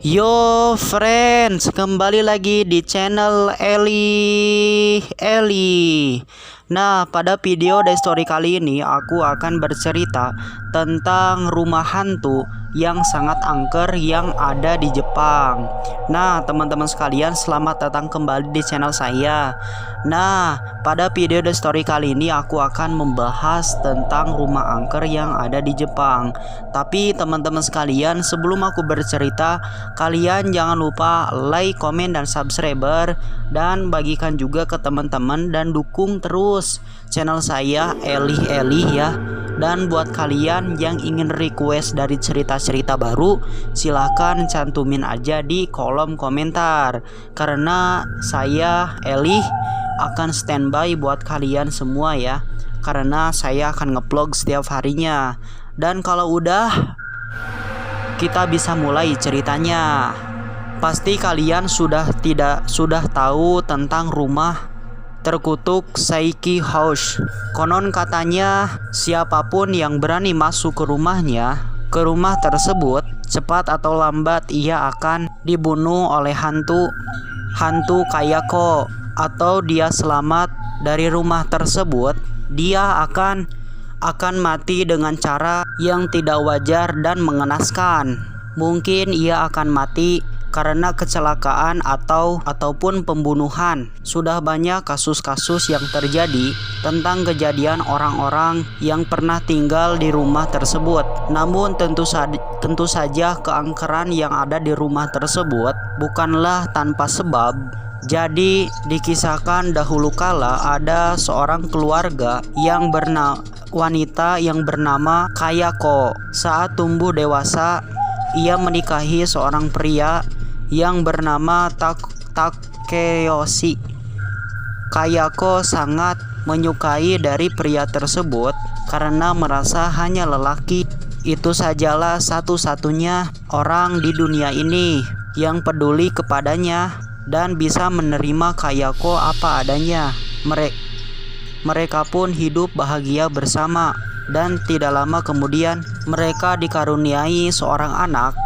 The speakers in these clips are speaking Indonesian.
Yo friends, kembali lagi di channel Eli. Nah, pada video The Story kali ini aku akan bercerita tentang rumah hantu yang sangat angker yang ada di Jepang. Nah, teman-teman sekalian, selamat datang kembali di channel saya. Nah, pada video The Story kali ini aku akan membahas tentang rumah angker yang ada di Jepang. Tapi teman-teman sekalian, sebelum aku bercerita, kalian jangan lupa like, komen, dan subscribe, dan bagikan juga ke teman-teman dan dukung terus channel saya Eli ya. Dan buat kalian yang ingin request dari cerita-cerita baru, silahkan cantumin aja di kolom komentar, karena saya Eli akan standby buat kalian semua ya, karena saya akan ngeblog setiap harinya. Dan kalau udah, kita bisa mulai ceritanya. Pasti kalian sudah tahu tentang rumah terkutuk Saiki House. Konon katanya siapapun yang berani masuk ke rumah tersebut, cepat atau lambat ia akan dibunuh oleh hantu Kayako. Atau dia selamat dari rumah tersebut, dia akan mati dengan cara yang tidak wajar dan mengenaskan. Mungkin ia akan mati karena kecelakaan ataupun pembunuhan. Sudah banyak kasus-kasus yang terjadi tentang kejadian orang-orang yang pernah tinggal di rumah tersebut. Namun tentu saja keangkeran yang ada di rumah tersebut bukanlah tanpa sebab. Jadi dikisahkan dahulu kala ada seorang keluarga yang wanita yang bernama Kayako. Saat tumbuh dewasa, ia menikahi seorang pria yang bernama Takeyoshi. Kayako sangat menyukai dari pria tersebut karena merasa hanya lelaki itu sajalah satu-satunya orang di dunia ini yang peduli kepadanya dan bisa menerima Kayako apa adanya. Mereka pun hidup bahagia bersama, dan tidak lama kemudian mereka dikaruniai seorang anak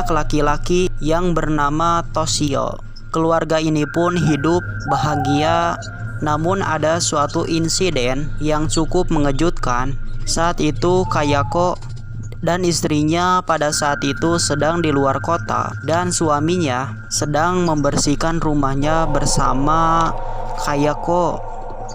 laki-laki yang bernama Toshio. Keluarga ini pun hidup bahagia, namun ada suatu insiden yang cukup mengejutkan. Saat itu Kayako dan istrinya pada saat itu sedang di luar kota, dan suaminya sedang membersihkan rumahnya bersama Kayako,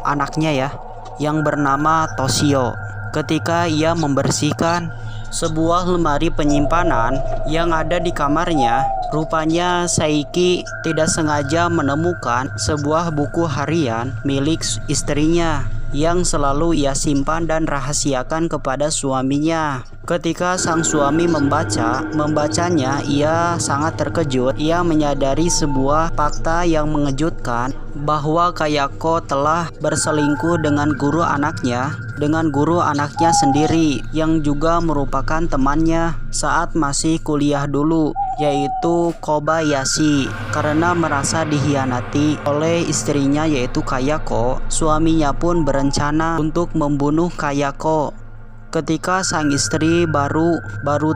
anaknya ya, yang bernama Toshio. Ketika ia membersihkan sebuah lemari penyimpanan yang ada di kamarnya, rupanya Saiki tidak sengaja menemukan sebuah buku harian milik istrinya yang selalu ia simpan dan rahasiakan kepada suaminya. Ketika sang suami membacanya, ia sangat terkejut. Ia menyadari sebuah fakta yang mengejutkan, bahwa Kayako telah berselingkuh dengan guru anaknya sendiri, yang juga merupakan temannya saat masih kuliah dulu, yaitu Kobayashi. Karena merasa dikhianati oleh istrinya yaitu Kayako, suaminya pun berencana untuk membunuh Kayako. Ketika sang istri baru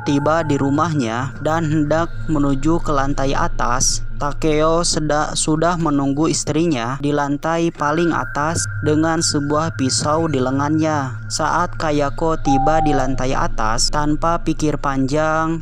tiba di rumahnya dan hendak menuju ke lantai atas, Takeo sudah menunggu istrinya di lantai paling atas dengan sebuah pisau di lengannya. Saat Kayako tiba di lantai atas, tanpa pikir panjang,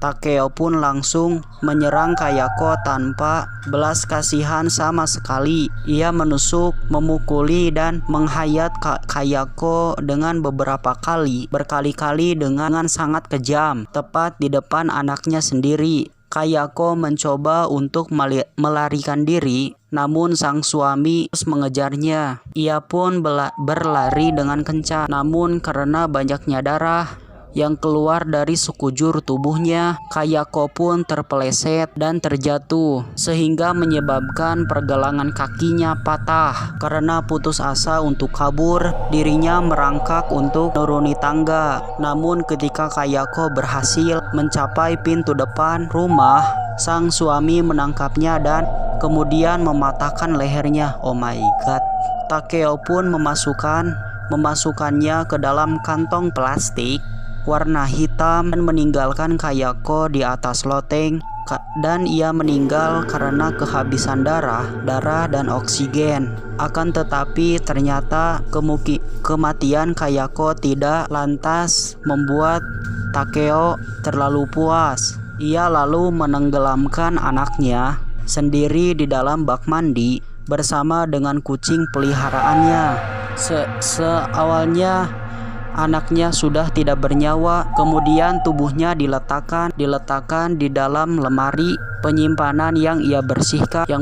Takeo pun langsung menyerang Kayako tanpa belas kasihan sama sekali. Ia menusuk, memukuli, dan menghayat Kayako dengan berkali-kali dengan sangat kejam, tepat di depan anaknya sendiri. Kayako mencoba untuk melarikan diri, namun sang suami terus mengejarnya. Ia pun berlari dengan kencang, namun karena banyaknya darah yang keluar dari sekujur tubuhnya, Kayako pun terpeleset dan terjatuh, sehingga menyebabkan pergelangan kakinya patah. Karena putus asa untuk kabur, dirinya merangkak untuk menuruni tangga. Namun ketika Kayako berhasil mencapai pintu depan rumah, sang suami menangkapnya dan kemudian mematahkan lehernya. Oh my god. Takeo pun memasukkannya ke dalam kantong plastik warna hitam dan meninggalkan Kayako di atas loteng dan ia meninggal karena kehabisan darah dan oksigen. Akan tetapi ternyata kematian Kayako tidak lantas membuat Takeo terlalu puas. Ia lalu menenggelamkan anaknya sendiri di dalam bak mandi bersama dengan kucing peliharaannya. Seawalnya anaknya sudah tidak bernyawa, kemudian tubuhnya diletakkan di dalam lemari penyimpanan yang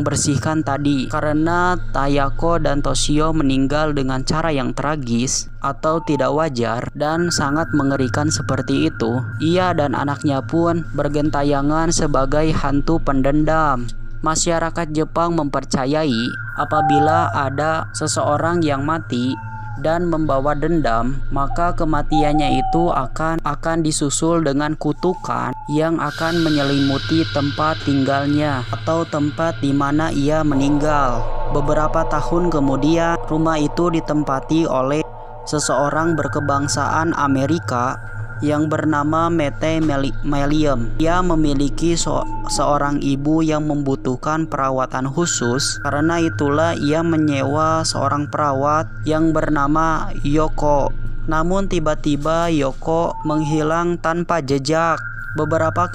bersihkan tadi. Karena Tayako dan Toshio meninggal dengan cara yang tragis atau tidak wajar dan sangat mengerikan seperti itu, ia dan anaknya pun bergentayangan sebagai hantu pendendam. Masyarakat Jepang mempercayai apabila ada seseorang yang mati dan membawa dendam, maka kematiannya itu akan disusul dengan kutukan yang akan menyelimuti tempat tinggalnya atau tempat di mana ia meninggal. Beberapa tahun kemudian, rumah itu ditempati oleh seseorang berkebangsaan Amerika yang bernama Mette Melium. Ia memiliki seorang ibu yang membutuhkan perawatan khusus. Karena itulah ia menyewa seorang perawat yang bernama Yoko. Namun tiba-tiba Yoko menghilang tanpa jejak. Beberapa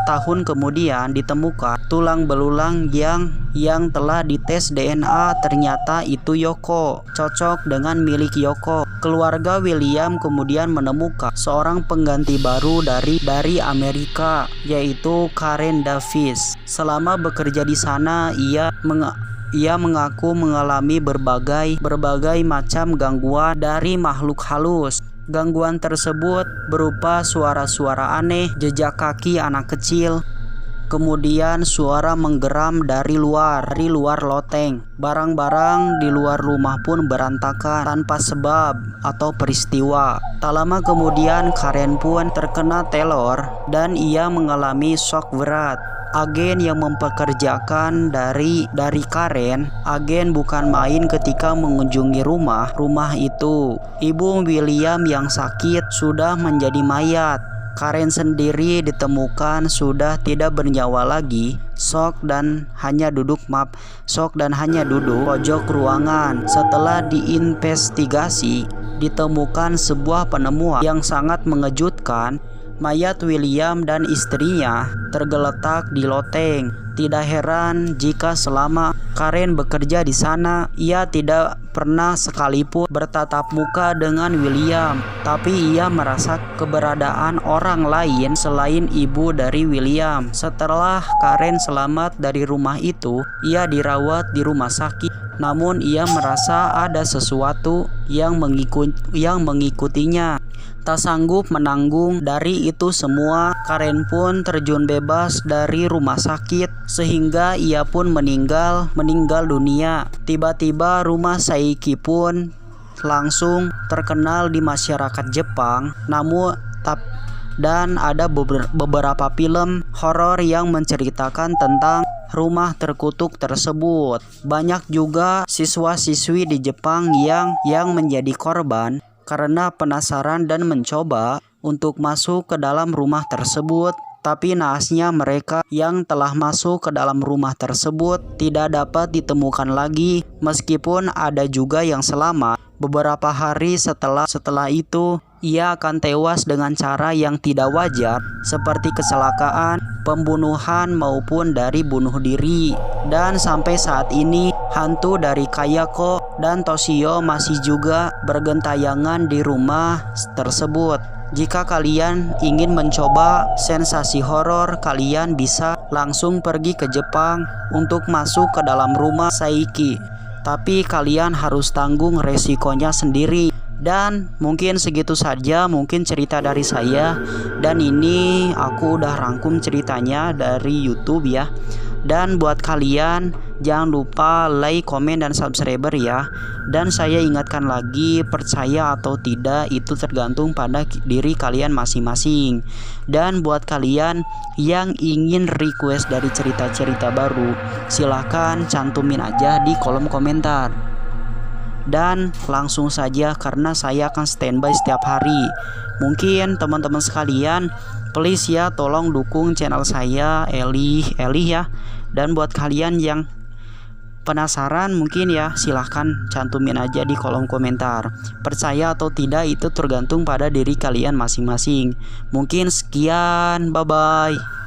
tahun kemudian ditemukan tulang belulang yang telah dites DNA, ternyata itu Yoko, cocok dengan milik Yoko. Keluarga William kemudian menemukan seorang pengganti baru dari Amerika, yaitu Karen Davis. Selama bekerja di sana, ia mengaku mengalami berbagai macam gangguan dari makhluk halus. Gangguan tersebut berupa suara-suara aneh, jejak kaki anak kecil, kemudian suara menggeram dari luar loteng. Barang-barang di luar rumah pun berantakan tanpa sebab atau peristiwa. Tak lama kemudian Karen pun terkena teror dan ia mengalami shock berat. Agen yang mempekerjakan dari Karen, agen bukan main ketika mengunjungi rumah itu. Ibu William yang sakit sudah menjadi mayat. Karen sendiri ditemukan sudah tidak bernyawa lagi. Shock dan hanya duduk pojok ruangan. Setelah diinvestigasi, ditemukan sebuah penemuan yang sangat mengejutkan. Mayat William dan istrinya tergeletak di loteng. Tidak heran jika selama Karen bekerja di sana, ia tidak pernah sekalipun bertatap muka dengan William. Tapi ia merasa keberadaan orang lain selain ibu dari William. Setelah Karen selamat dari rumah itu, ia dirawat di rumah sakit. Namun ia merasa ada sesuatu yang mengikutinya. Tak sanggup menanggung dari itu semua, Karen pun terjun bebas dari rumah sakit sehingga ia pun meninggal dunia. Tiba-tiba rumah Saiki pun langsung terkenal di masyarakat Jepang. Dan ada beberapa film horor yang menceritakan tentang rumah terkutuk tersebut. Banyak juga siswa-siswi di Jepang yang menjadi korban karena penasaran dan mencoba untuk masuk ke dalam rumah tersebut. Tapi naasnya mereka yang telah masuk ke dalam rumah tersebut tidak dapat ditemukan lagi, meskipun ada juga yang selamat. Beberapa hari setelah itu, ia akan tewas dengan cara yang tidak wajar, seperti kecelakaan, pembunuhan maupun dari bunuh diri. Dan sampai saat ini, hantu dari Kayako dan Toshio masih juga bergentayangan di rumah tersebut. Jika kalian ingin mencoba sensasi horor, kalian bisa langsung pergi ke Jepang untuk masuk ke dalam rumah Saiki. Tapi kalian harus tanggung resikonya sendiri. Dan mungkin segitu saja mungkin cerita dari saya. Dan ini aku udah rangkum ceritanya dari YouTube ya. Dan buat kalian jangan lupa like, komen, dan subscriber ya. Dan saya ingatkan lagi, percaya atau tidak itu tergantung pada diri kalian masing-masing. Dan buat kalian yang ingin request dari cerita-cerita baru, silahkan cantumin aja di kolom komentar. Dan langsung saja karena saya akan standby setiap hari. Mungkin teman-teman sekalian Please ya, tolong dukung channel saya Eli ya. Dan buat kalian yang penasaran mungkin ya, silahkan cantumin aja di kolom komentar. Percaya atau tidak itu tergantung pada diri kalian masing-masing. Mungkin sekian, bye bye.